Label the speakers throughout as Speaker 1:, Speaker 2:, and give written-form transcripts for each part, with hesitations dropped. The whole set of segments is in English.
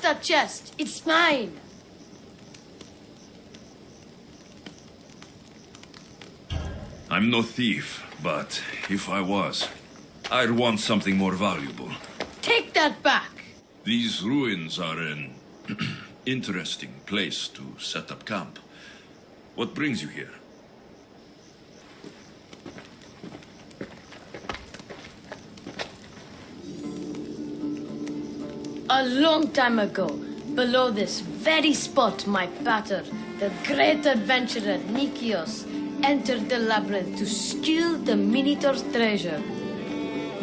Speaker 1: that chest. It's mine.
Speaker 2: I'm no thief, but if I was, I'd want something more valuable.
Speaker 1: Take that back.
Speaker 2: These ruins are an interesting place to set up camp. What brings you here?
Speaker 1: A long time ago, below this very spot, my pater, the great adventurer Nikios, entered the labyrinth to steal the Minotaur's treasure.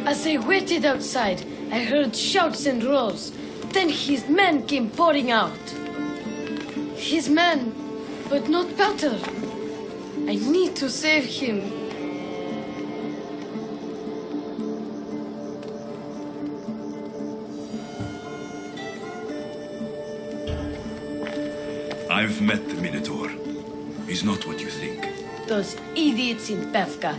Speaker 1: As I waited outside, I heard shouts and roars. Then his men came pouring out. His men, but not pater. I need to save him.
Speaker 2: I've met the Minotaur. He's not what you think.
Speaker 1: Those idiots in Pevka.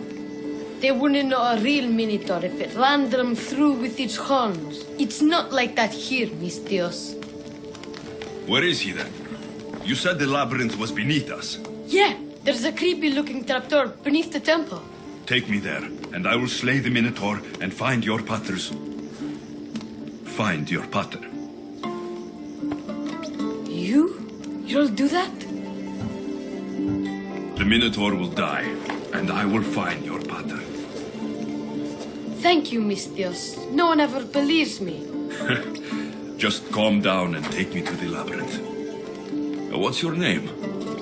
Speaker 1: They wouldn't know a real Minotaur if it ran them through with its horns. It's not like that here, Mistios.
Speaker 2: Where is he then? You said the labyrinth was beneath us.
Speaker 1: Yeah, there's a creepy-looking trapdoor beneath the temple.
Speaker 2: Take me there, and I will slay the Minotaur and find your paters. Find your pater.
Speaker 1: You'll do that?
Speaker 2: The Minotaur will die, and I will find your pater.
Speaker 1: Thank you, Mistios. No one ever believes me.
Speaker 2: Just calm down and take me to the labyrinth. What's your name?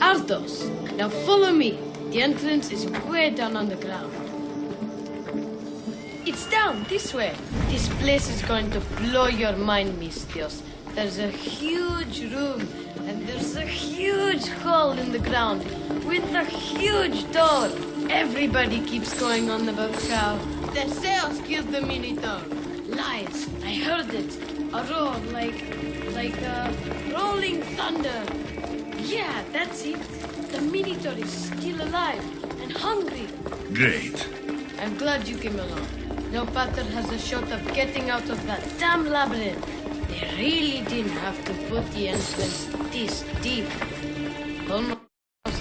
Speaker 1: Ardos. Now follow me. The entrance is way down on the ground. It's down this way. This place is going to blow your mind, Mistios. There's a huge room, and there's a huge hole in the ground with a huge door. Everybody keeps going on about how the sails killed the Minotaur. Lies. I heard it. A roar like rolling thunder. Yeah, that's it. The Minotaur is still alive and hungry.
Speaker 2: Great.
Speaker 1: I'm glad you came along. No pater has a shot of getting out of that damn labyrinth. They really didn't have to put the entrance this deep. Almost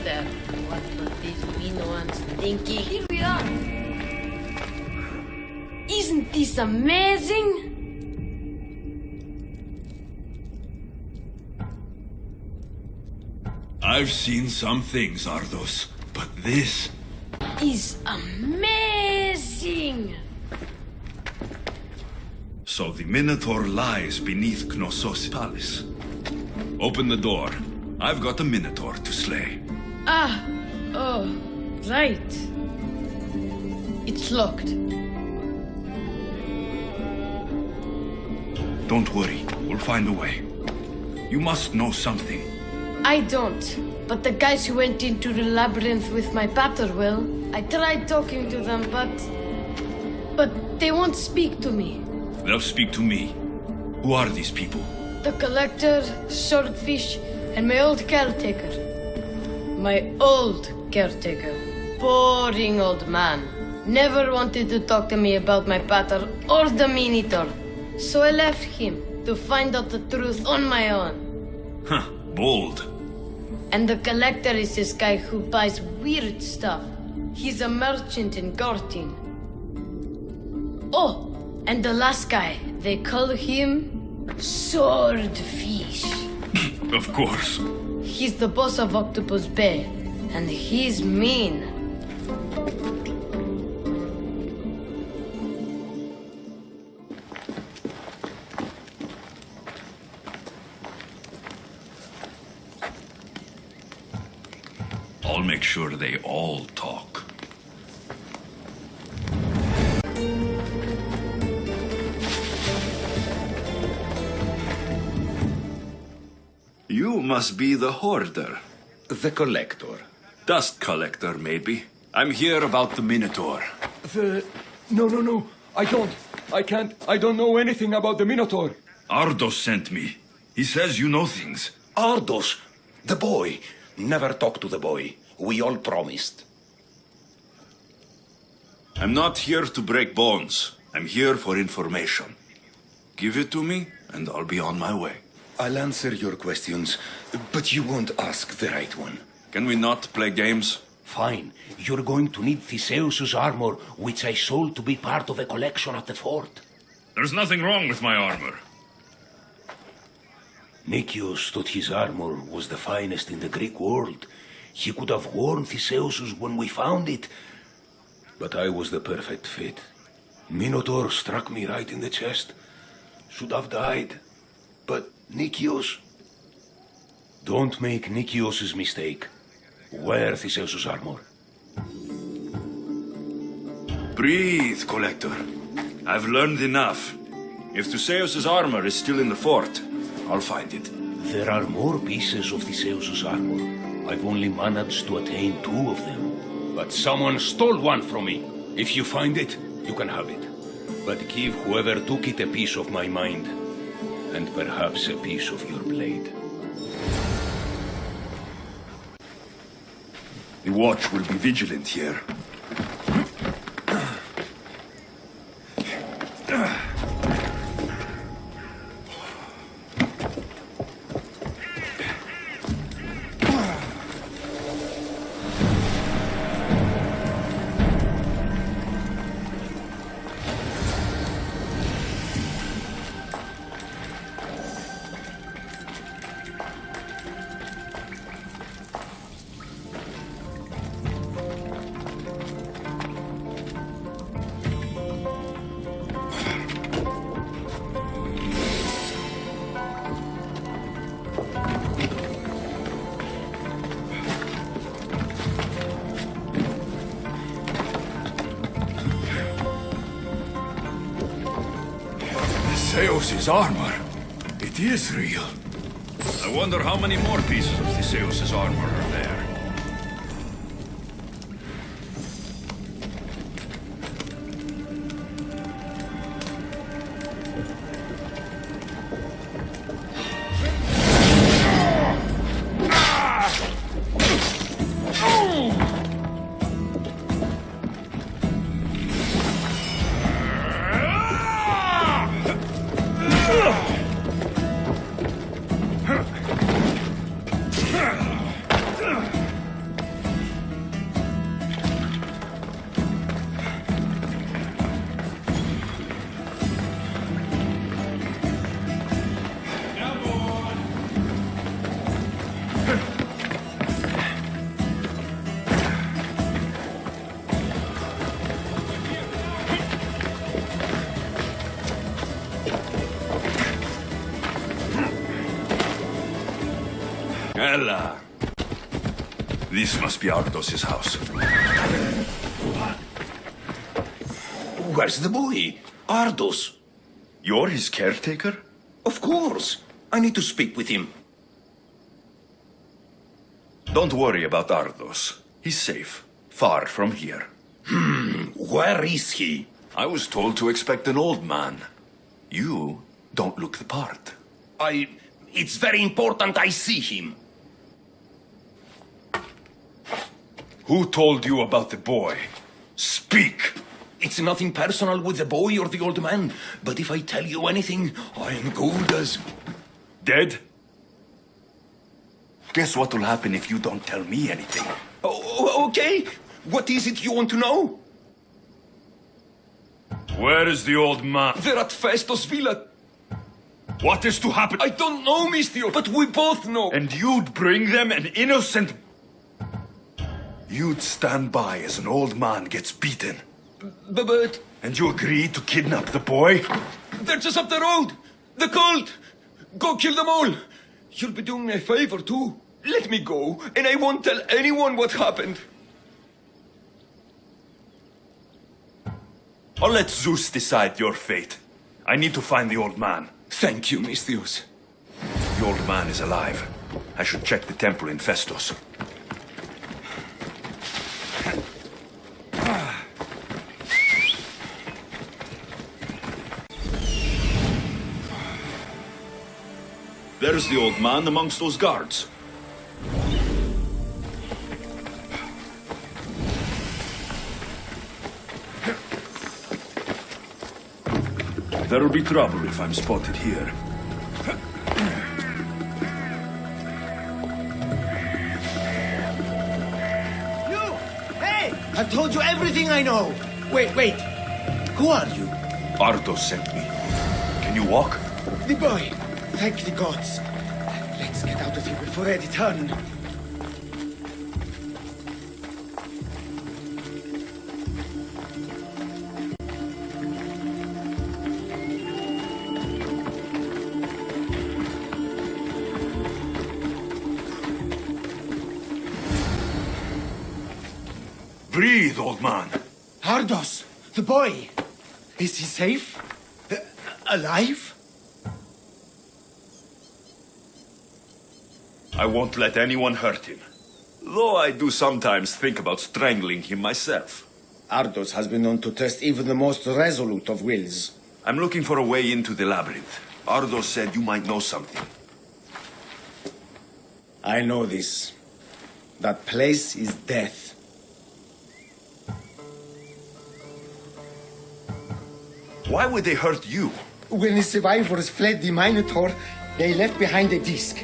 Speaker 1: there. What were these mean ones thinking? Here we are. Isn't this amazing?
Speaker 2: I've seen some things, Ardos, but this...
Speaker 1: is amazing!
Speaker 2: So the Minotaur lies beneath Knossos' palace. Open the door. I've got a Minotaur to slay.
Speaker 1: Oh, right. It's locked.
Speaker 2: Don't worry, we'll find a way. You must know something.
Speaker 1: I don't, but the guys who went into the labyrinth with my pater will. I tried talking to them, but they won't speak to me.
Speaker 2: They'll speak to me. Who are these people?
Speaker 1: The collector, swordfish, and my old caretaker. My old caretaker. Boring old man. Never wanted to talk to me about my pater or the Minotaur. So I left him to find out the truth on my own.
Speaker 2: Huh, bold.
Speaker 1: And the collector is this guy who buys weird stuff. He's a merchant in Gortin. Oh, and the last guy, they call him Swordfish.
Speaker 2: Of course.
Speaker 1: He's the boss of Octopus Bay, and he's mean.
Speaker 2: I'll make sure they all talk. You must be the hoarder.
Speaker 3: The collector.
Speaker 2: Dust collector, maybe. I'm here about the Minotaur.
Speaker 4: No. I can't. I don't know anything about the Minotaur.
Speaker 2: Ardos sent me. He says you know things.
Speaker 3: Ardos, the boy. Never talk to the boy. We all promised.
Speaker 2: I'm not here to break bones. I'm here for information. Give it to me, and I'll be on my way.
Speaker 3: I'll answer your questions, but you won't ask the right one.
Speaker 2: Can we not play games?
Speaker 3: Fine. You're going to need Theseus's armor, which I sold to be part of a collection at the fort.
Speaker 2: There's nothing wrong with my armor.
Speaker 3: Nicias thought his armor was the finest in the Greek world. He could have worn Theseus's when we found it, but I was the perfect fit. Minotaur struck me right in the chest. Should have died. But Nicias... Don't make Nicias's mistake. Wear Theseus's armor.
Speaker 2: Breathe, Collector. I've learned enough. If Theseus's armor is still in the fort, I'll find it.
Speaker 3: There are more pieces of Theseus's armor. I've only managed to attain 2 of them. But someone stole one from me. If you find it, you can have it. But give whoever took it a piece of my mind. And perhaps a piece of your blade.
Speaker 2: The watch will be vigilant here. Theseus's armor. It is real. I wonder how many more pieces of Theseus's armor are there. Ella. This must be Ardos's house.
Speaker 3: Where's the boy? Ardos.
Speaker 2: You're his caretaker?
Speaker 3: Of course. I need to speak with him.
Speaker 2: Don't worry about Ardos. He's safe. Far from here.
Speaker 3: Where is he?
Speaker 2: I was told to expect an old man. You don't look the part.
Speaker 3: It's very important I see him.
Speaker 2: Who told you about the boy? Speak!
Speaker 3: It's nothing personal with the boy or the old man, but if I tell you anything, I'm good as...
Speaker 2: Dead? Guess what will happen if you don't tell me anything?
Speaker 3: Oh, okay. What is it you want to know?
Speaker 2: Where is the old man?
Speaker 3: They're at Festus Villa.
Speaker 2: What is to happen?
Speaker 3: I don't know, Mistio, but we both know.
Speaker 2: And you'd bring them an innocent... You'd stand by as an old man gets beaten.
Speaker 3: But...
Speaker 2: And you agreed to kidnap the boy?
Speaker 3: They're just up the road. The cult. Go kill them all. You'll be doing me a favor, too. Let me go, and I won't tell anyone what happened.
Speaker 2: I'll let Zeus decide your fate. I need to find the old man.
Speaker 3: Thank you, Mistios.
Speaker 2: The old man is alive. I should check the temple in Festus. There's the old man amongst those guards. There'll be trouble if I'm spotted here.
Speaker 5: I've told you everything I know. Wait. Who are you?
Speaker 2: Ardos sent me. Can you walk?
Speaker 5: The boy. Thank the gods. Let's get out of here before they return.
Speaker 2: Breathe, old man.
Speaker 5: Ardos, the boy. Is he safe? Alive?
Speaker 2: I won't let anyone hurt him. Though I do sometimes think about strangling him myself.
Speaker 5: Ardos has been known to test even the most resolute of wills.
Speaker 2: I'm looking for a way into the labyrinth. Ardos said you might know something.
Speaker 5: I know this. That place is death.
Speaker 2: Why would they hurt you?
Speaker 5: When the survivors fled the Minotaur, they left behind a disc.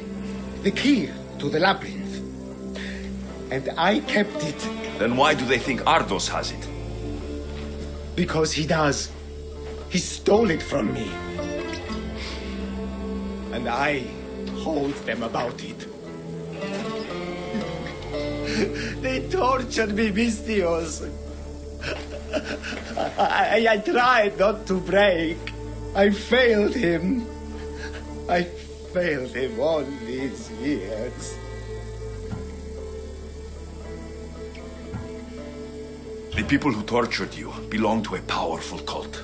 Speaker 5: The key to the labyrinth. And I kept it.
Speaker 2: Then why do they think Ardos has it?
Speaker 5: Because he does. He stole it from me. And I told them about it. They tortured me, Mystios. I tried not to break. I failed him. I failed him all these years.
Speaker 2: The people who tortured you belong to a powerful cult.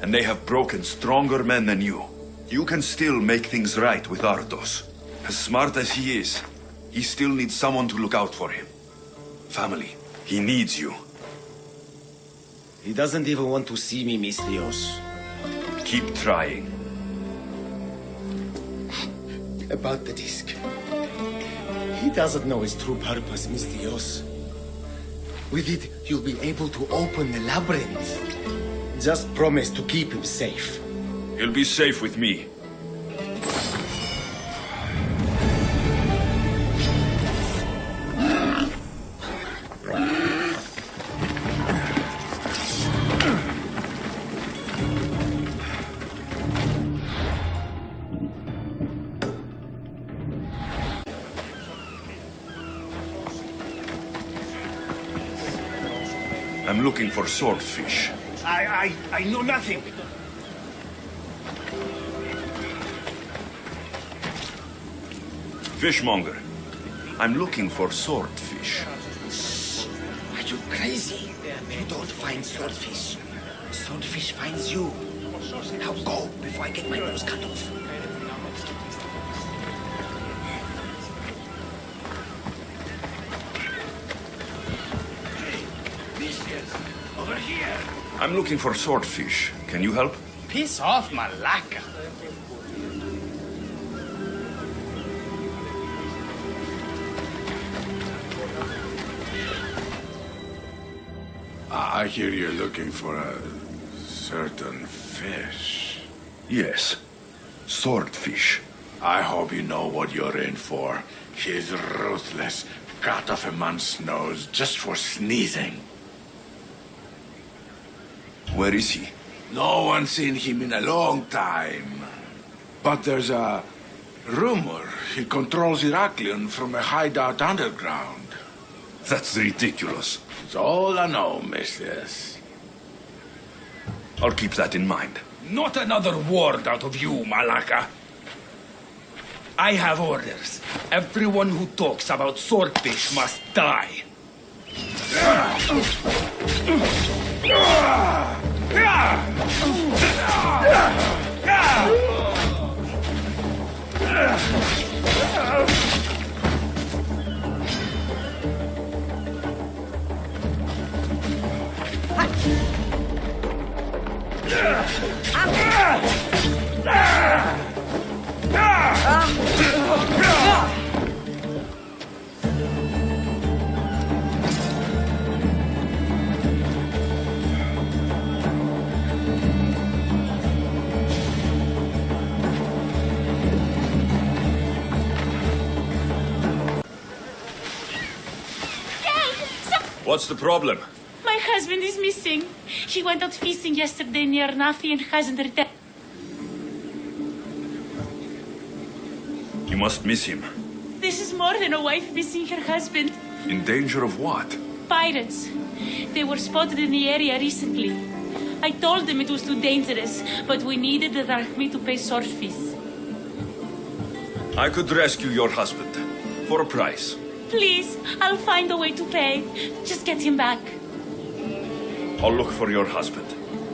Speaker 2: And they have broken stronger men than you. You can still make things right with Ardos. As smart as he is, he still needs someone to look out for him. Family, he needs you.
Speaker 5: He doesn't even want to see me, Mystios.
Speaker 2: Keep trying.
Speaker 5: About the disc. He doesn't know its true purpose, Mystios. With it, you'll be able to open the labyrinth. Just promise to keep him safe.
Speaker 2: He'll be safe with me. I'm looking for swordfish.
Speaker 5: I know nothing.
Speaker 2: Fishmonger. I'm looking for swordfish.
Speaker 5: Are you crazy? You don't find swordfish. Swordfish finds you. Now go before I get my nose cut off.
Speaker 6: Over here!
Speaker 2: I'm looking for swordfish. Can you help?
Speaker 6: Piss off, Malaka!
Speaker 7: I hear you're looking for a certain fish.
Speaker 2: Yes. Swordfish.
Speaker 7: I hope you know what you're in for. He's ruthless. Cut off a man's nose just for sneezing.
Speaker 2: Where is he?
Speaker 7: No one's seen him in a long time. But there's a rumor he controls Heraklion from a hideout underground.
Speaker 2: That's ridiculous.
Speaker 7: It's all I know, mistress.
Speaker 2: I'll keep that in mind.
Speaker 6: Not another word out of you, Malaka. I have orders. Everyone who talks about swordfish must die.
Speaker 2: What's the problem?
Speaker 8: My husband is missing. He went out fishing yesterday near Nafi and hasn't returned.
Speaker 2: You must miss him.
Speaker 8: This is more than a wife missing her husband.
Speaker 2: In danger of what?
Speaker 8: Pirates. They were spotted in the area recently. I told them it was too dangerous, but we needed the drachmi to pay sword fees.
Speaker 2: I could rescue your husband. For a price.
Speaker 8: Please, I'll find a way to pay. Just get him back.
Speaker 2: I'll look for your husband.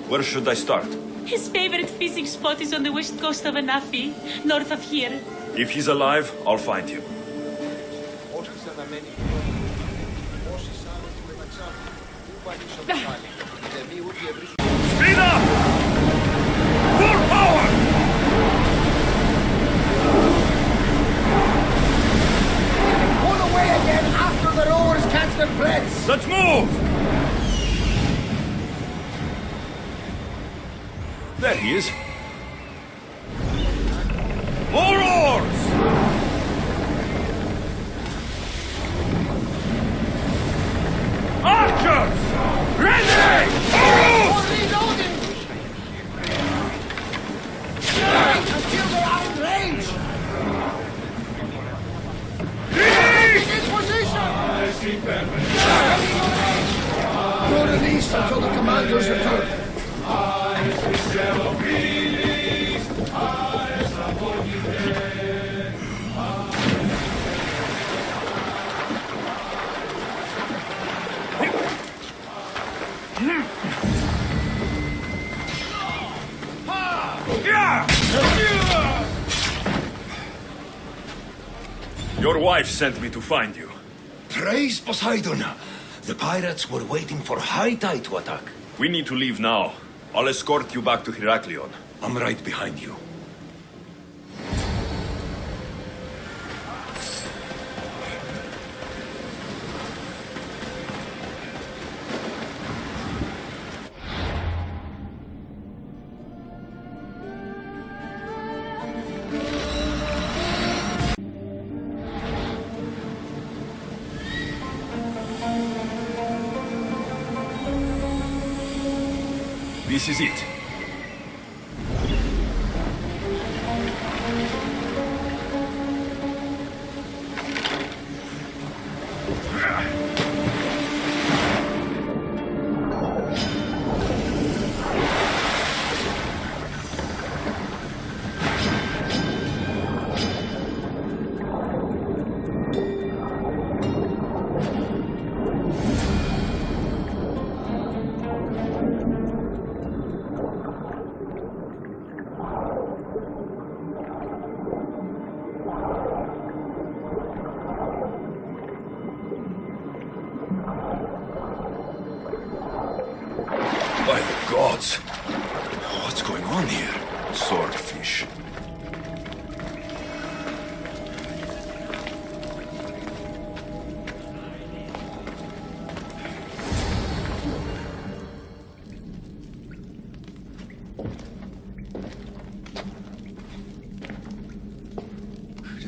Speaker 2: Where should I start?
Speaker 8: His favorite fishing spot is on the west coast of Anafi, north of here.
Speaker 2: If he's alive, I'll find him. Speed up! Full power!
Speaker 5: Pull away again after the rowers catch their breaths.
Speaker 2: Let's move! There he is. More oars! Archers! Ready! Arrows!
Speaker 5: Reloading! Until they're out of range! In position! No release until the commanders return.
Speaker 2: Your wife sent me to find you.
Speaker 3: Praise Poseidon! The pirates were waiting for high tide to attack.
Speaker 2: We need to leave now. I'll escort you back to Heraklion.
Speaker 3: I'm right behind you.
Speaker 2: This is it. By the gods! What's going on here? Swordfish.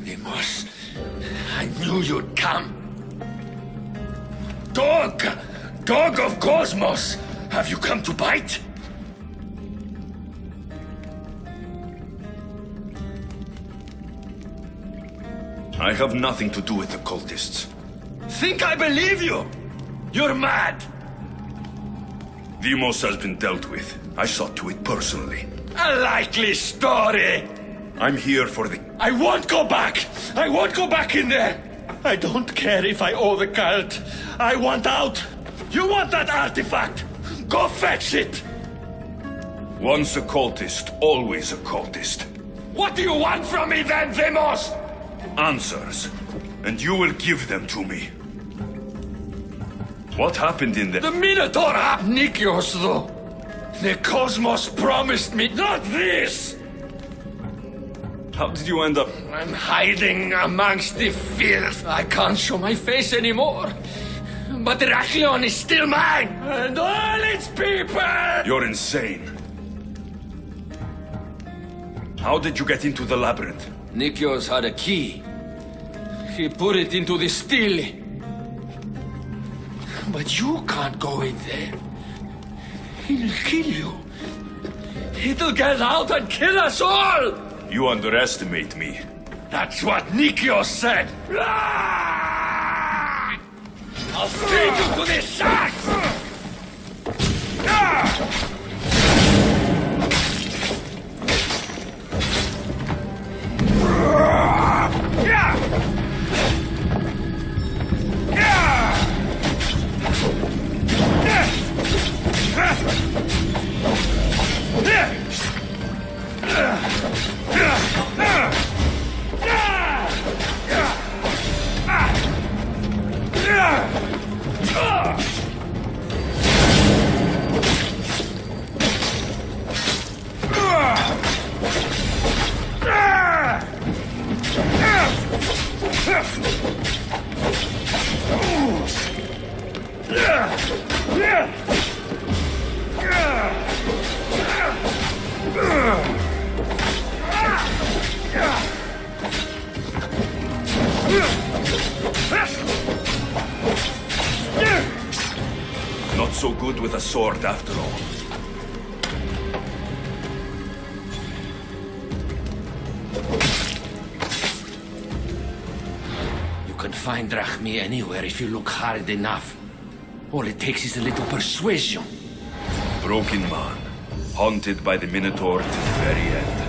Speaker 6: Deimos, I knew you'd come. Dog! Dog of Cosmos! Have you come to bite?
Speaker 2: I have nothing to do with the cultists.
Speaker 6: Think I believe you? You're mad!
Speaker 2: Deimos has been dealt with. I saw to it personally.
Speaker 6: A likely story!
Speaker 2: I'm here for the...
Speaker 6: I won't go back! I won't go back in there! I don't care if I owe the cult. I want out! You want that artifact? Go fetch it!
Speaker 2: Once a cultist, always a cultist.
Speaker 6: What do you want from me then, Demos?
Speaker 2: Answers. And you will give them to me. What happened in
Speaker 6: The Minotaur Nikios, though. The Cosmos promised me not this!
Speaker 2: How did you end up...
Speaker 6: I'm hiding amongst the filth. I can't show my face anymore. But Heraklion is still mine, and all its people!
Speaker 2: You're insane. How did you get into the labyrinth?
Speaker 6: Nikios had a key. He put it into the stele. But you can't go in there. He'll kill you. It'll get out and kill us all!
Speaker 2: You underestimate me.
Speaker 6: That's what Nikios said! Ah! I'll feed you to the sharks! Ah! Yeah!
Speaker 2: Not so good with a sword after all.
Speaker 6: You can find Drachmi anywhere if you look hard enough. All it takes is a little persuasion.
Speaker 2: Broken man, haunted by the Minotaur to the very end.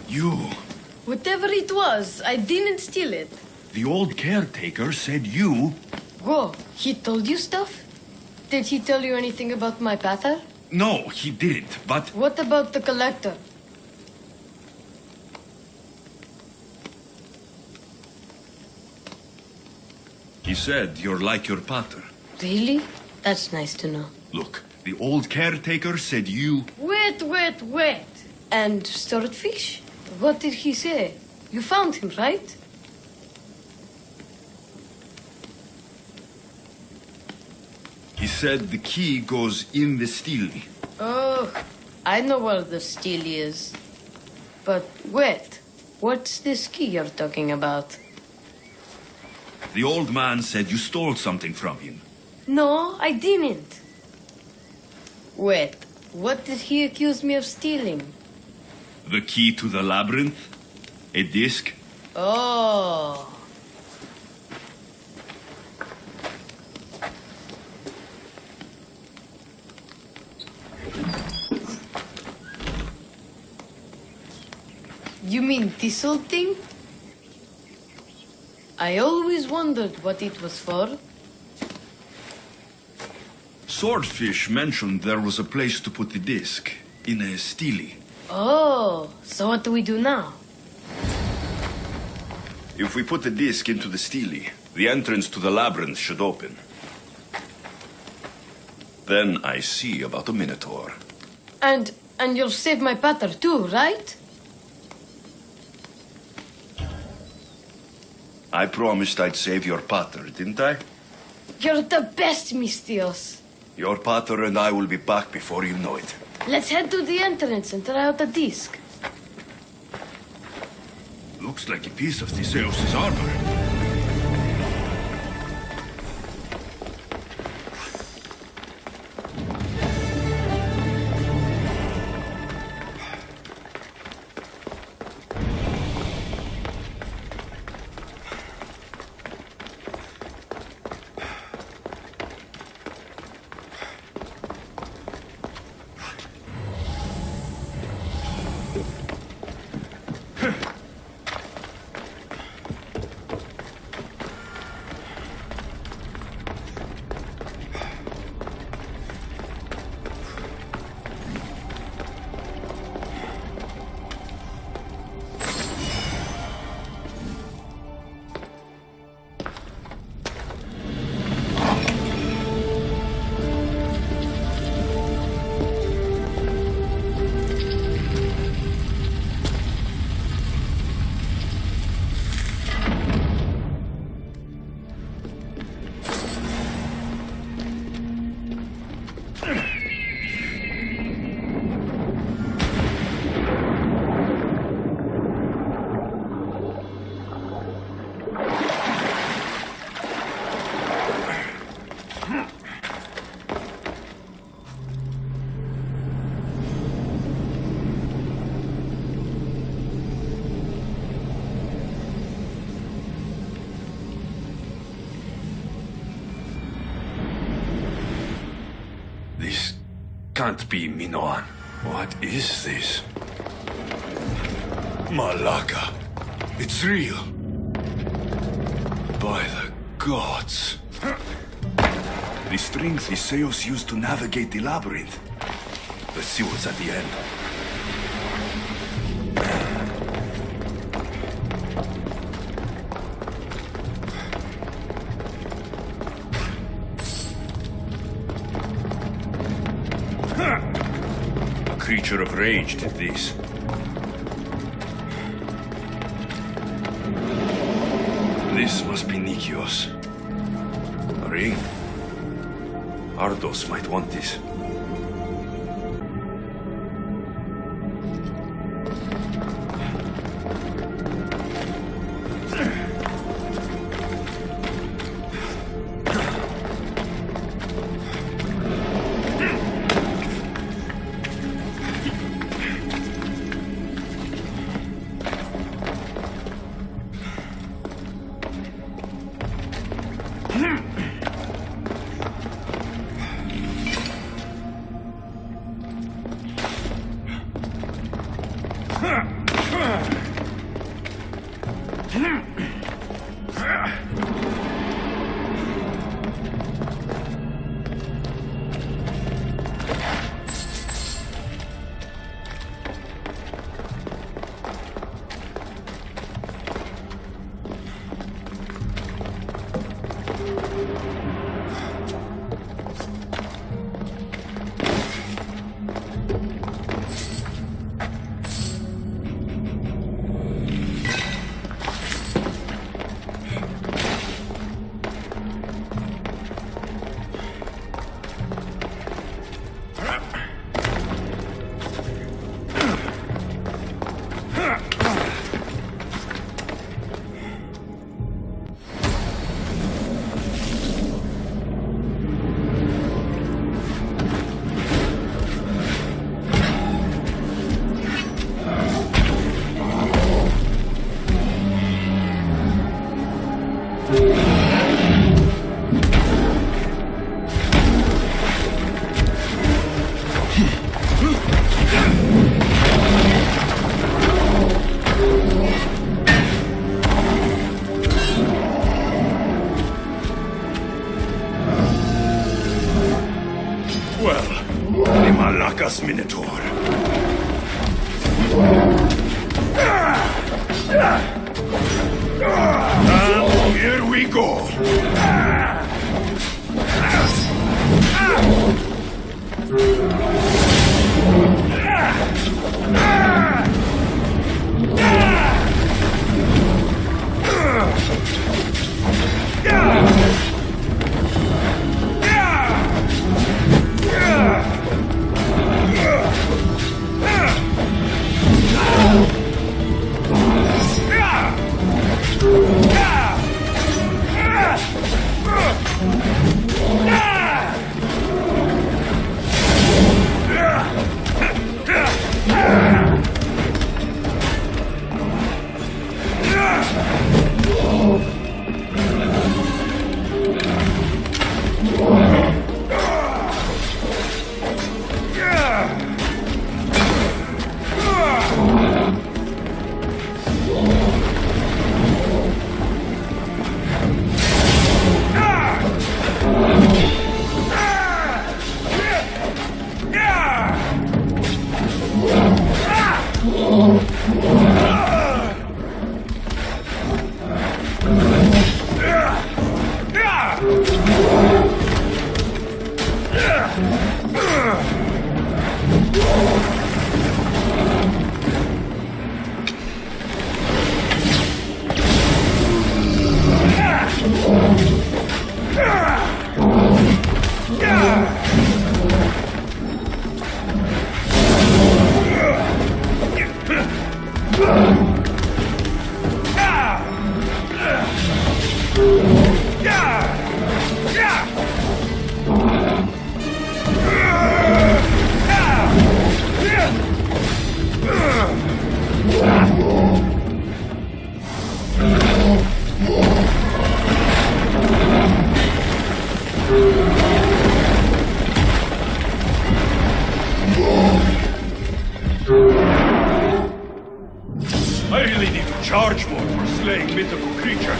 Speaker 2: You.
Speaker 1: Whatever it was, I didn't steal it.
Speaker 2: The old caretaker said you...
Speaker 1: Whoa, he told you stuff? Did he tell you anything about my pater?
Speaker 2: No, he didn't, but...
Speaker 1: What about the collector?
Speaker 2: He said you're like your pater.
Speaker 1: Really? That's nice to know.
Speaker 2: Look, the old caretaker said you...
Speaker 1: Wait. And swordfish? What did he say? You found him, right?
Speaker 2: He said the key goes in the stele.
Speaker 1: Oh, I know where the steel is. But wait, what's this key you're talking about?
Speaker 2: The old man said you stole something from him.
Speaker 1: No, I didn't. Wait, what did he accuse me of stealing?
Speaker 2: The key to the labyrinth? A disc?
Speaker 1: Oh. You mean this old thing? I always wondered what it was for.
Speaker 2: Swordfish mentioned there was a place to put the disc. In a stele.
Speaker 1: Oh, so what do we do now?
Speaker 2: If we put the disc into the stele, the entrance to the labyrinth should open. Then I see about the Minotaur.
Speaker 1: And you'll save my pater too, right?
Speaker 2: I promised I'd save your pater, didn't I?
Speaker 1: You're the best, Mistios.
Speaker 2: Your pater and I will be back before you know it.
Speaker 1: Let's head to the entrance and try out the disc.
Speaker 2: Looks like a piece of Theseus' armor. can't be Minoan. What is this? Malaka. It's real. By the gods. The strength Theseus used to navigate the labyrinth. Let's see what's at the end. A creature of rage did this. This must be Nikios. A ring? Ardos might want this. Minotaur. And here we go. charge more for slaying mythical creatures.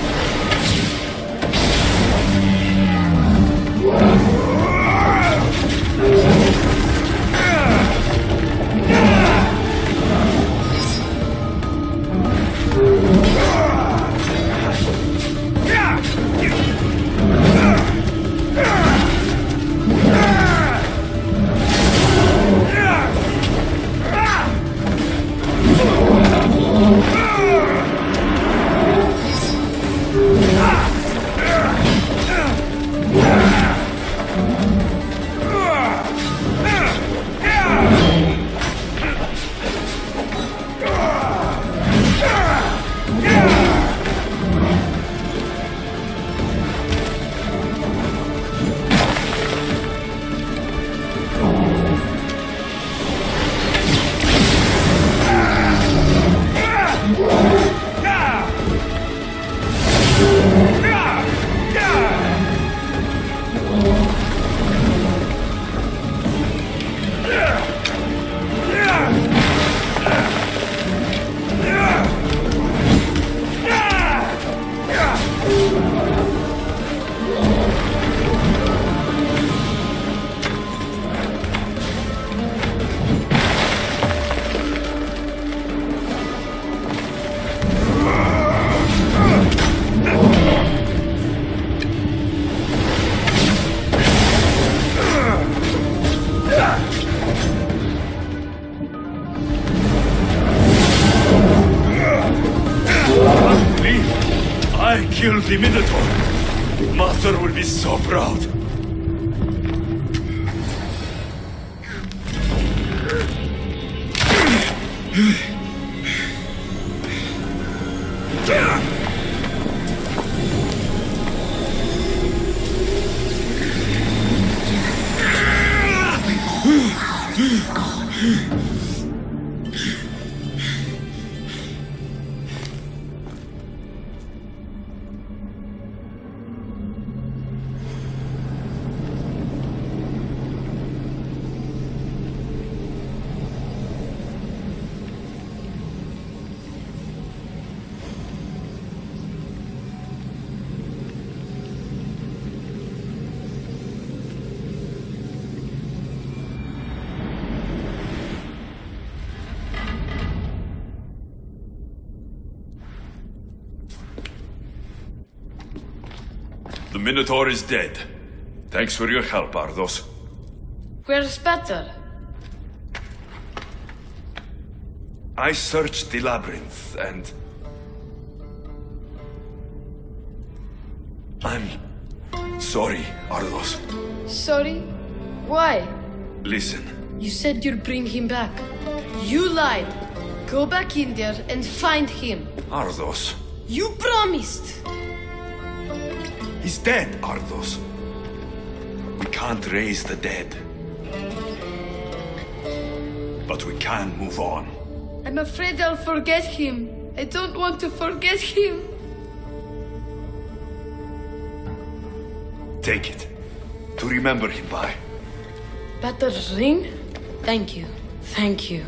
Speaker 2: I killed the Minotaur. Mother will be so proud. The Minotaur is dead. Thanks for your help, Ardos.
Speaker 1: Where's Peter?
Speaker 2: I searched the labyrinth, and... I'm sorry, Ardos.
Speaker 1: Sorry? Why?
Speaker 2: Listen,
Speaker 1: You said you'd bring him back. You lied. Go back in there and find him.
Speaker 2: Ardos.
Speaker 1: You promised.
Speaker 2: He's dead, Ardos. We can't raise the dead. But we can move on.
Speaker 1: I'm afraid I'll forget him. I don't want to forget him.
Speaker 2: Take it. To remember him by.
Speaker 1: Peter's ring? Thank you. Thank you.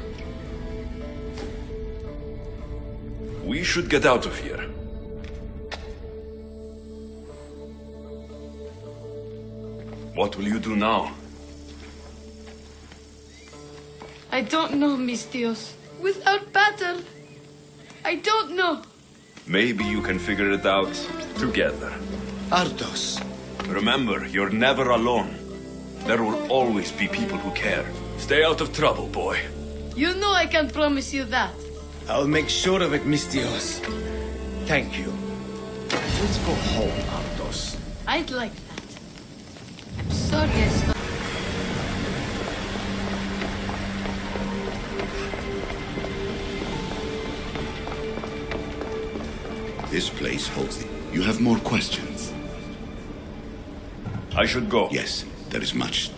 Speaker 2: We should get out of here. What will you do now?
Speaker 1: I don't know, Mis Dios. Without Peter, I don't know.
Speaker 2: Maybe you can figure it out together.
Speaker 5: Ardos.
Speaker 2: Remember, you're never alone. There will always be people who care. Stay out of trouble, boy.
Speaker 1: You know I can promise you that.
Speaker 5: I'll make sure of it, Mis Dios. Thank you. Let's go home, Ardos.
Speaker 1: I'd like that. I'm sorry I stopped.
Speaker 9: This place holds the... You have more questions?
Speaker 2: I should go.
Speaker 9: Yes, there is much.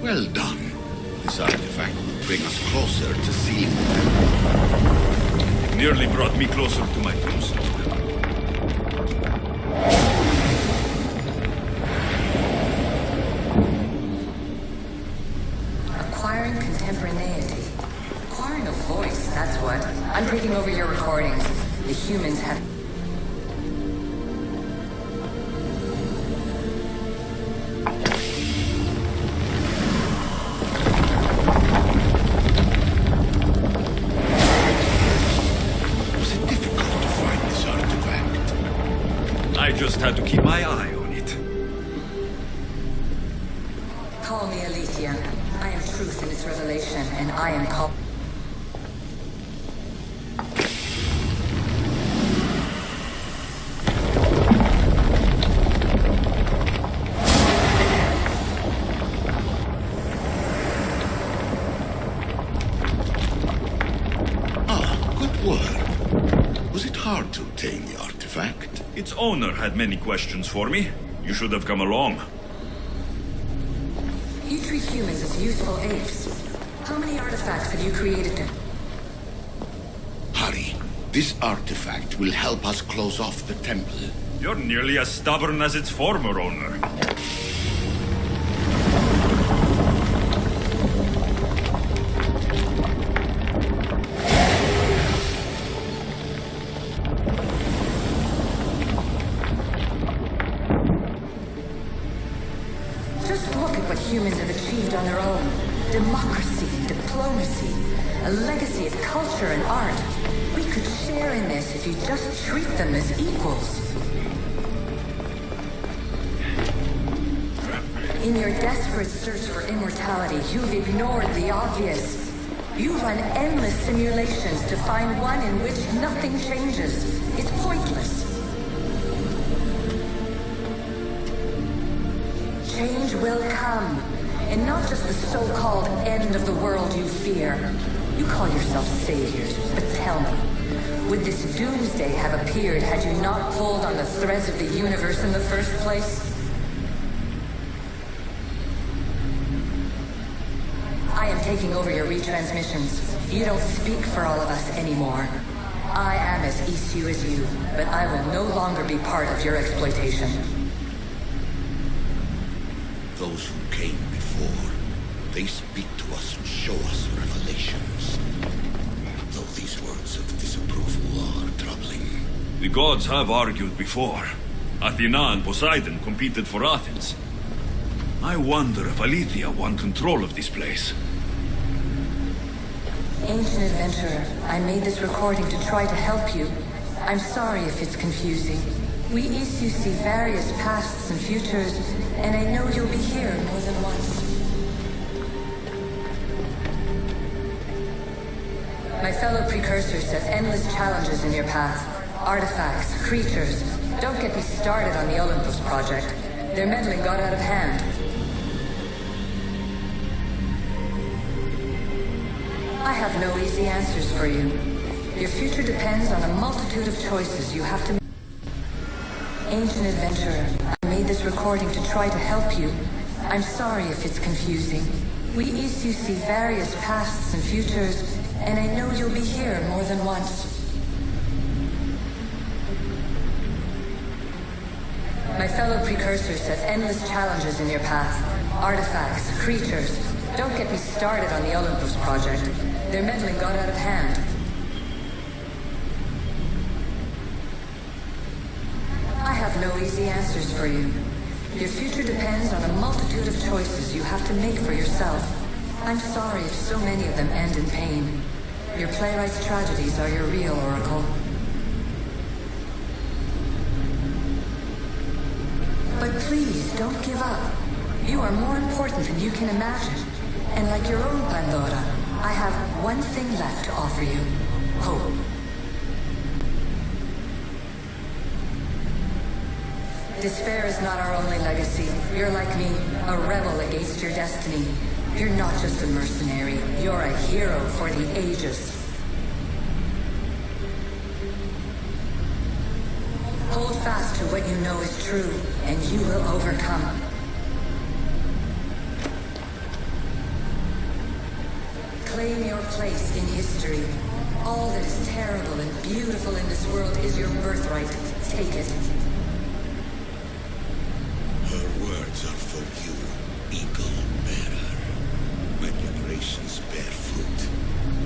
Speaker 9: Well done. This artifact will bring us closer to seeing
Speaker 2: It nearly brought me closer to my tombstone.
Speaker 10: Acquiring contemporaneity. Acquiring a voice, that's what. I'm taking over your recordings. The humans have...
Speaker 9: Was it difficult to find this artifact?
Speaker 2: I just had to keep my eye on it.
Speaker 10: Call me Alicia. I am truth in its revelation, and I am called...
Speaker 9: Good work. Was it hard to obtain the artifact?
Speaker 2: Its owner had many questions for me. You should have come along.
Speaker 10: You treat humans as useful apes. How many artifacts have you created to...
Speaker 9: Hurry. This artifact will help us close off the temple.
Speaker 2: You're nearly as stubborn as its former owner.
Speaker 10: Just look at what humans have achieved on their own. Democracy, diplomacy, a legacy of culture and art. We could share in this if you just treat them as equals. In your desperate search for immortality, you've ignored the obvious. You run endless simulations to find one in which nothing changes. It's pointless. Change will come, and not just the so-called end of the world you fear. You call yourself saviors, but tell me, would this doomsday have appeared had you not pulled on the threads of the universe in the first place? I am taking over your retransmissions. You don't speak for all of us anymore. I am as issue as you, but I will no longer be part of your exploitation.
Speaker 9: Those who came before, they speak to us and show us revelations. Though these words of disapproval are troubling.
Speaker 2: The gods have argued before. Athena and Poseidon competed for Athens. I wonder if Aletheia won control of this place.
Speaker 10: Ancient adventurer, I made this recording to try to help you. I'm sorry if it's confusing. We issue see various pasts and futures, and I know you'll be here more than once. My fellow precursor set endless challenges in your path. Artifacts, creatures. Don't get me started on the Olympus project. Their meddling got out of hand. I have no easy answers for you. Your future depends on a multitude of choices you have to make. Ancient adventurer, I made this recording to try to help you. I'm sorry if it's confusing. We issue see various pasts and futures, and I know you'll be here more than once. My fellow precursors set endless challenges in your path. Artifacts, creatures. Don't get me started on the Olympus project. Their meddling got out of hand. I have no easy answers for you. Your future depends on a multitude of choices you have to make for yourself. I'm sorry if so many of them end in pain. Your playwright's tragedies are your real oracle. But please, don't give up. You are more important than you can imagine. And like your own Pandora, I have one thing left to offer you. Hope. Despair is not our only legacy. You're like me, a rebel against your destiny. You're not just a mercenary. You're a hero for the ages. Hold fast to what you know is true, and you will overcome. claim your place in history. All that is terrible and beautiful in this world is your birthright. Take it.
Speaker 9: Her words are for you, Eagle Bearer. My preparations bear fruit.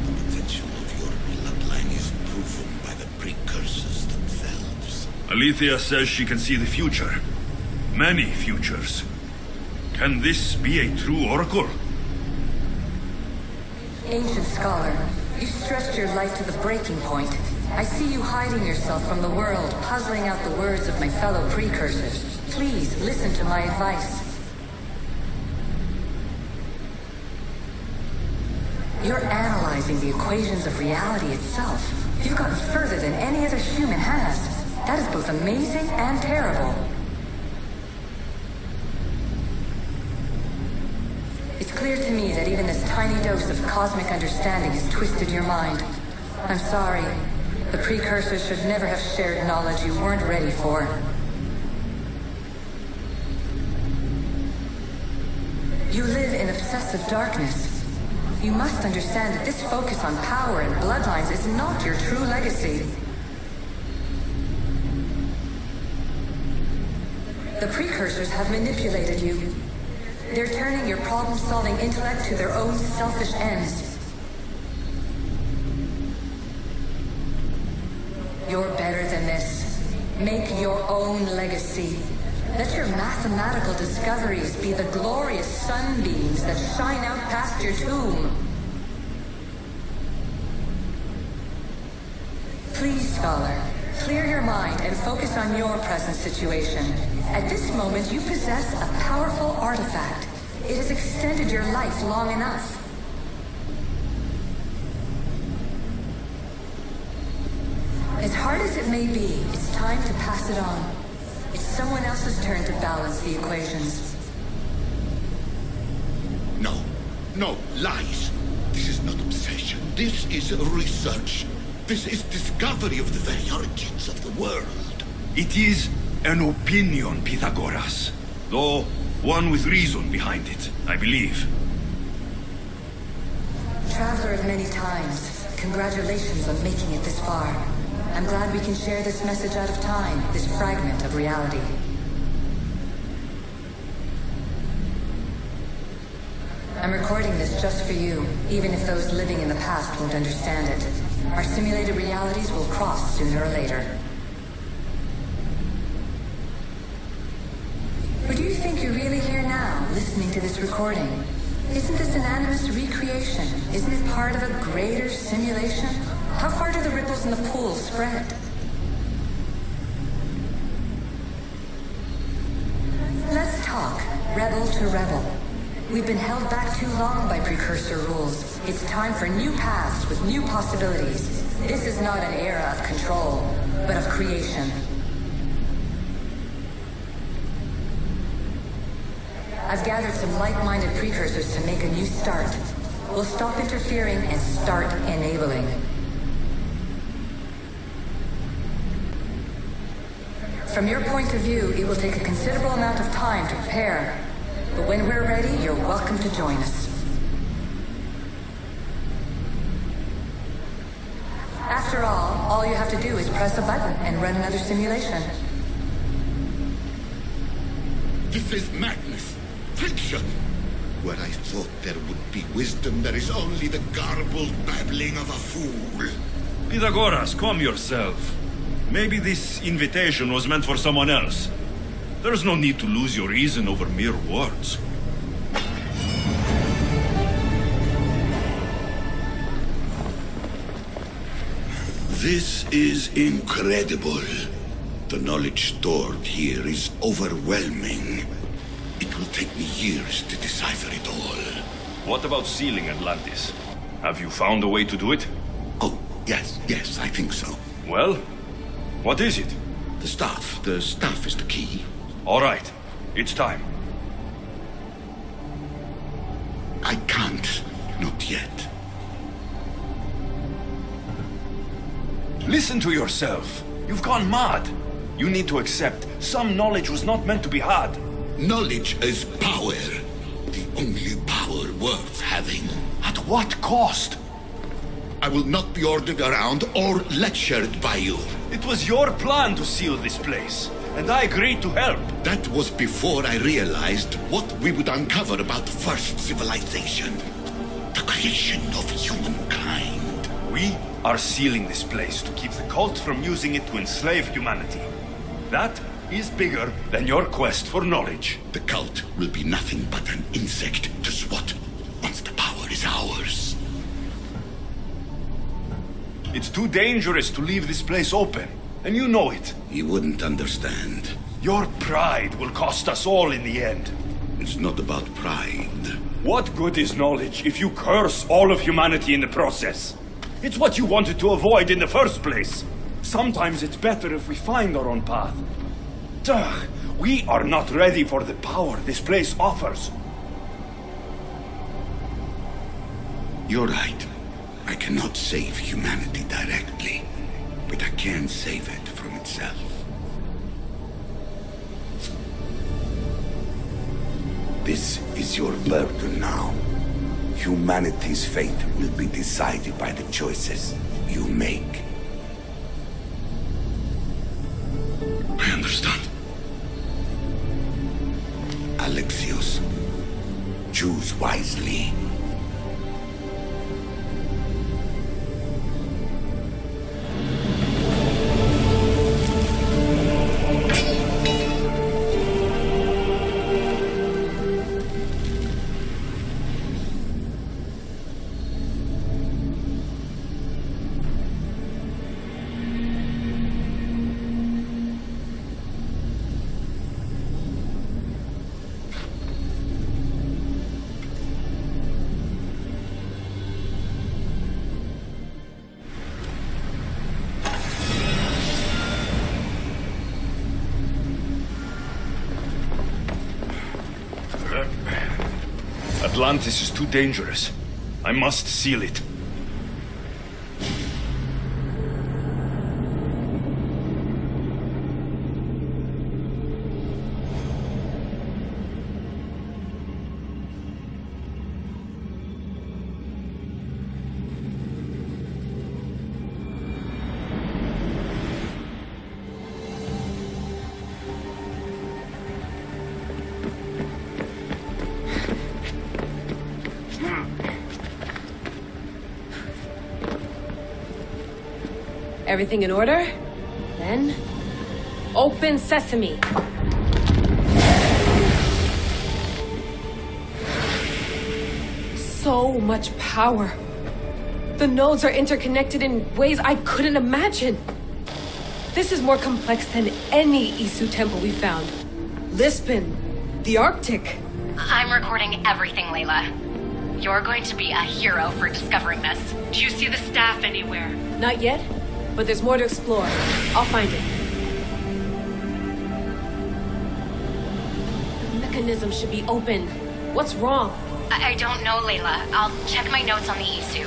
Speaker 9: The potential of your bloodline is proven by the precursors themselves.
Speaker 2: Alethea says she can see the future. Many futures. Can this be a true oracle?
Speaker 10: Ancient scholar, you stretched your life to the breaking point. I see you hiding yourself from the world, puzzling out the words of my fellow precursors. Please, listen to my advice. You're analyzing the equations of reality itself. You've gotten further than any other human has. That is both amazing and terrible. It's clear to me that even this tiny dose of cosmic understanding has twisted your mind. I'm sorry. The precursors should never have shared knowledge you weren't ready for. You live in obsessive darkness. You must understand that this focus on power and bloodlines is not your true legacy. The precursors have manipulated you. They're turning your problem-solving intellect to their own selfish ends. You're better than this. Make your own legacy. Let your mathematical discoveries be the glorious sunbeams that shine out past your tomb. Please, scholar, clear your mind and focus on your present situation. At this moment, you possess a powerful artifact. It has extended your life long enough. As hard as it may be, it's time to pass it on. It's someone else's turn to balance the equations.
Speaker 9: No. No, lies. This is not obsession. This is research. This is discovery of the very origins of the world.
Speaker 2: It is an opinion, Pythagoras. Though one with reason behind it, I believe.
Speaker 10: Traveler of many times, congratulations on making it this far. I'm glad we can share this message out of time, this fragment of reality. I'm recording this just for you, even if those living in the past won't understand it. Our simulated realities will cross sooner or later. Or do you think you're really here now, listening to this recording? Isn't this an animist recreation? Isn't it part of a greater simulation? How far do the ripples in the pool spread? Let's talk, rebel to rebel. We've been held back too long by precursor rules. It's time for new paths with new possibilities. This is not an era of control, but of creation. I've gathered some like-minded precursors to make a new start. We'll stop interfering and start enabling. From your point of view, it will take a considerable amount of time to prepare. But when we're ready, you're welcome to join us. After all you have to do is press a button and run another simulation.
Speaker 9: This is madness. Fiction. Where I thought there would be wisdom, there is only the garbled babbling of a fool.
Speaker 2: Pythagoras, calm yourself. Maybe this invitation was meant for someone else. There's no need to lose your reason over mere words.
Speaker 9: This is incredible. The knowledge stored here is overwhelming. It will take me years to decipher it all.
Speaker 2: What about sealing Atlantis? Have you found a way to do it?
Speaker 9: Oh, yes, I think so.
Speaker 2: Well, what is it?
Speaker 9: The staff is the key.
Speaker 2: All right, it's time.
Speaker 9: I can't, not yet.
Speaker 2: Listen to yourself. You've gone mad. You need to accept some knowledge was not meant to be had.
Speaker 9: Knowledge is power. The only power worth having.
Speaker 2: At what cost?
Speaker 9: I will not be ordered around or lectured by you.
Speaker 2: It was your plan to seal this place, and I agreed to help.
Speaker 9: That was before I realized what we would uncover about the first civilization. The creation of humankind.
Speaker 2: We are sealing this place to keep the cult from using it to enslave humanity. That is bigger than your quest for knowledge.
Speaker 9: The cult will be nothing but an insect to swat once the power is ours.
Speaker 2: It's too dangerous to leave this place open, and you know it.
Speaker 9: You wouldn't understand.
Speaker 2: Your pride will cost us all in the end.
Speaker 9: It's not about pride.
Speaker 2: What good is knowledge if you curse all of humanity in the process? It's what you wanted to avoid in the first place. Sometimes it's better if we find our own path. Ugh, we are not ready for the power this place offers.
Speaker 9: You're right. I cannot save humanity directly, but I can save it from itself. This is your burden now. Humanity's fate will be decided by the choices you make. I understand. Alexios, choose wisely.
Speaker 2: Atlantis is too dangerous. I must seal it.
Speaker 1: Everything in order? Then, open sesame. So much power. The nodes are interconnected in ways I couldn't imagine. This is more complex than any Isu temple we found. Lisbon, the Arctic.
Speaker 11: I'm recording everything, Layla. You're going to be a hero for discovering this.
Speaker 8: Do you see the staff anywhere?
Speaker 1: Not yet, but there's more to explore. I'll find it. The mechanism should be open. What's wrong?
Speaker 11: I don't know, Layla. I'll check my notes on the Isu.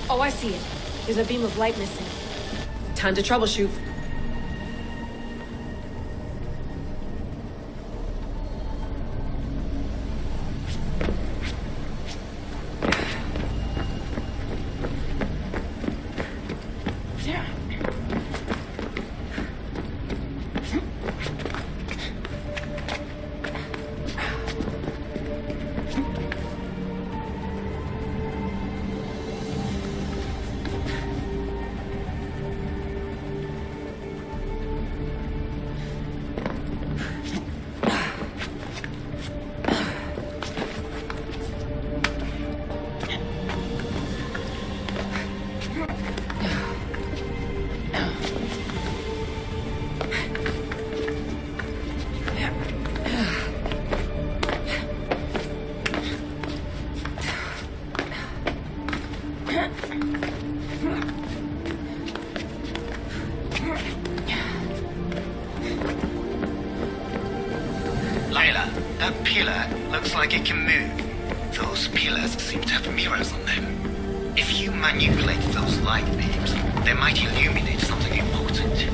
Speaker 1: Oh, I see it. There's a beam of light missing. Time to troubleshoot.
Speaker 12: Layla, that pillar looks like it can move. Those pillars seem to have mirrors on them. If you manipulate those light beams, they might illuminate something important.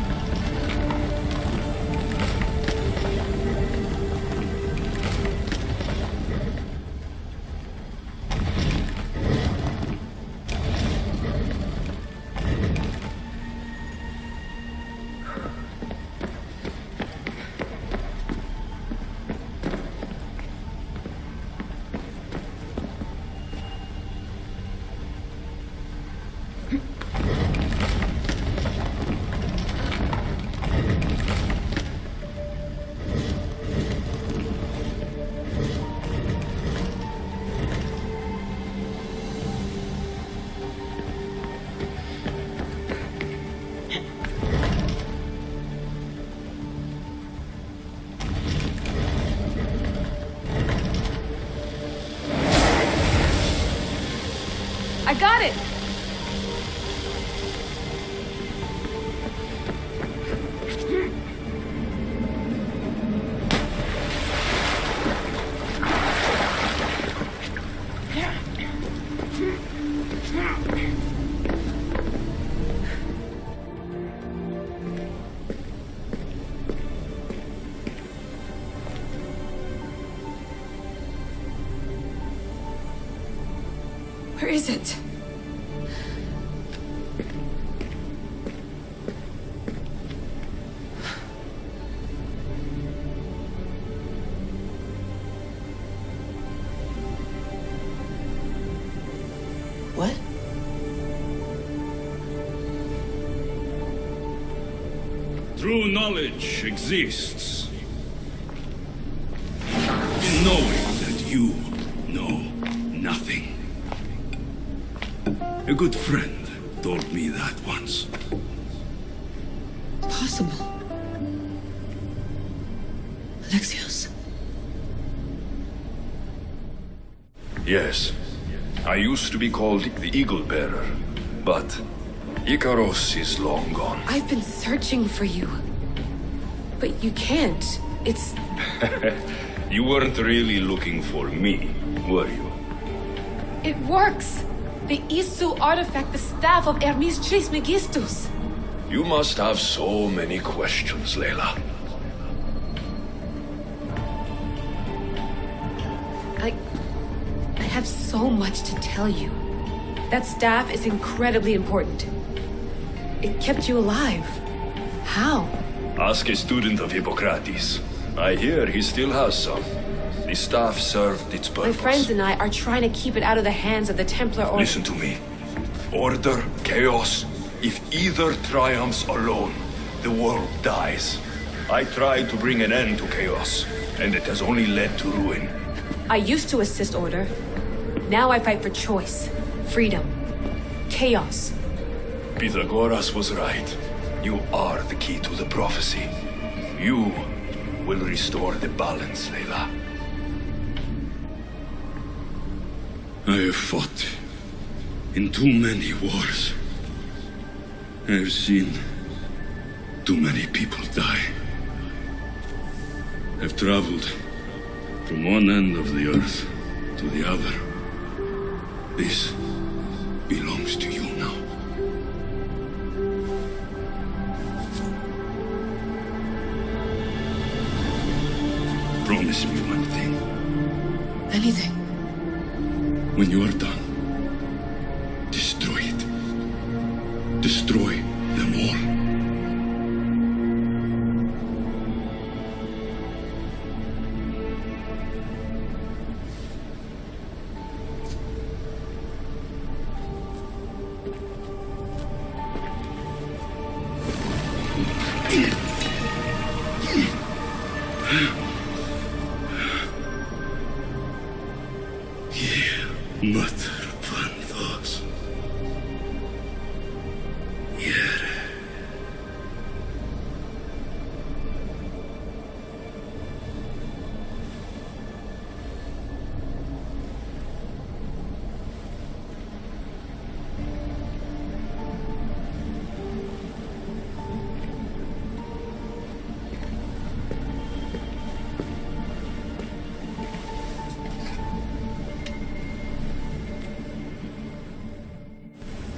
Speaker 1: I got it! Where is it? What?
Speaker 13: True knowledge exists in knowing that you know nothing. A good friend told me that once.
Speaker 1: Possible. Alexios?
Speaker 2: Yes. I used to be called the Eagle Bearer, but Icaros is long gone.
Speaker 1: I've been searching for you. But you can't. It's...
Speaker 2: You weren't really looking for me, were you?
Speaker 1: It works! The Isu artifact, the staff of Hermes Trismegistus.
Speaker 2: You must have so many questions, Layla.
Speaker 1: I have so much to tell you. That staff is incredibly important. It kept you alive. How?
Speaker 2: Ask a student of Hippocrates. I hear he still has some. The staff served its purpose.
Speaker 1: My friends and I are trying to keep it out of the hands of the Templar Order.
Speaker 2: Listen to me. Order, chaos. If either triumphs alone, the world dies. I tried to bring an end to chaos, and it has only led to ruin.
Speaker 1: I used to assist Order. Now I fight for choice, freedom, chaos.
Speaker 2: Pythagoras was right. You are the key to the prophecy. You will restore the balance, Layla.
Speaker 13: I have fought in too many wars. I have seen too many people die. I've traveled from one end of the earth to the other. This belongs to you now. Promise me one thing.
Speaker 1: Anything.
Speaker 13: When you are done, destroy it. Destroy them all.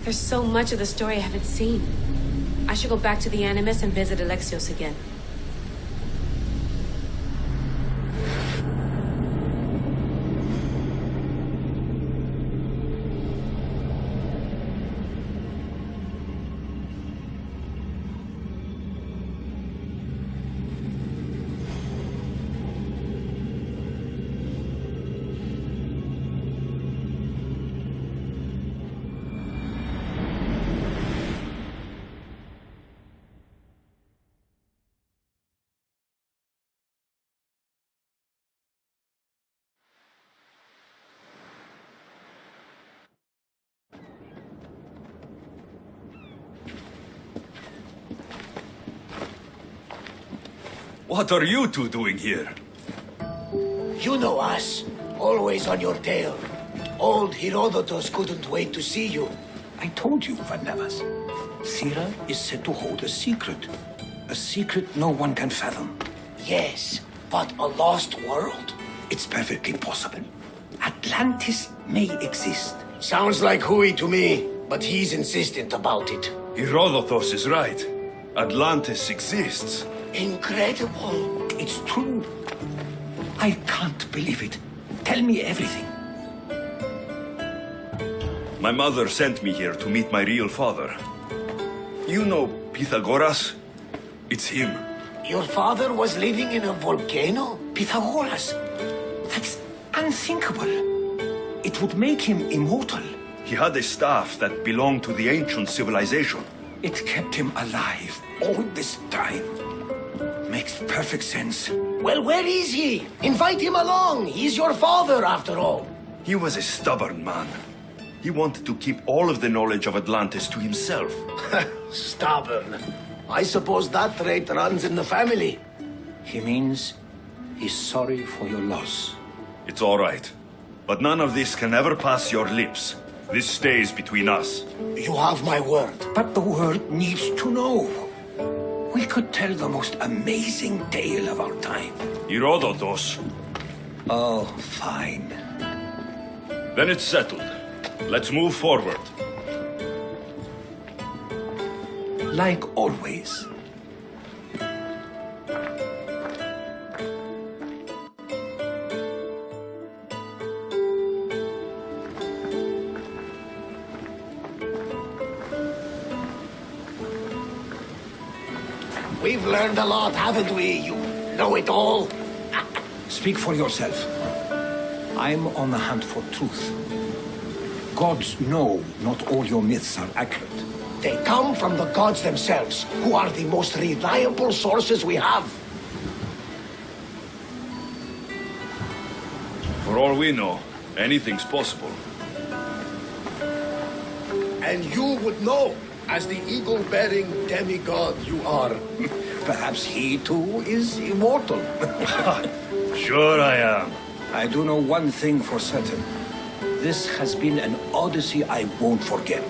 Speaker 1: There's so much of the story I haven't seen. I should go back to the Animus and visit Alexios again.
Speaker 2: What are you two doing here?
Speaker 14: You know us. Always on your tail. Old Herodotus couldn't wait to see you.
Speaker 3: I told you, Varnavas. Thera is said to hold a secret. A secret no one can fathom.
Speaker 14: Yes, but a lost world?
Speaker 3: It's perfectly possible. Atlantis may exist.
Speaker 14: Sounds like Hui to me, but he's insistent about it.
Speaker 2: Herodotus is right. Atlantis exists.
Speaker 14: Incredible.
Speaker 3: It's true. I can't believe it. Tell me everything.
Speaker 2: My mother sent me here to meet my real father. You know Pythagoras? It's him.
Speaker 14: Your father was living in a volcano?
Speaker 3: Pythagoras? That's unthinkable. It would make him immortal.
Speaker 2: He had a staff that belonged to the ancient civilization.
Speaker 3: It kept him alive all this time. Makes perfect sense.
Speaker 14: Well, where is he? Invite him along. He's your father, after all.
Speaker 2: He was a stubborn man. He wanted to keep all of the knowledge of Atlantis to himself.
Speaker 14: Stubborn. I suppose that trait runs in the family.
Speaker 3: He means he's sorry for your loss.
Speaker 2: It's all right. But none of this can ever pass your lips. This stays between us.
Speaker 14: You have my word.
Speaker 3: But the world needs to know. We could tell the most amazing tale of our time.
Speaker 2: Herodotus.
Speaker 3: Oh, fine.
Speaker 2: Then it's settled. Let's move forward.
Speaker 3: Like always.
Speaker 14: We've learned a lot, haven't we, you know-it-all?
Speaker 3: Speak for yourself. I'm on the hunt for truth. Gods know not all your myths are accurate.
Speaker 14: They come from the gods themselves, who are the most reliable sources we have.
Speaker 2: For all we know, anything's possible.
Speaker 14: And you would know, as the eagle-bearing demigod you are.
Speaker 3: Perhaps he too is immortal.
Speaker 2: Sure I am.
Speaker 3: I do know one thing for certain. This has been an odyssey I won't forget.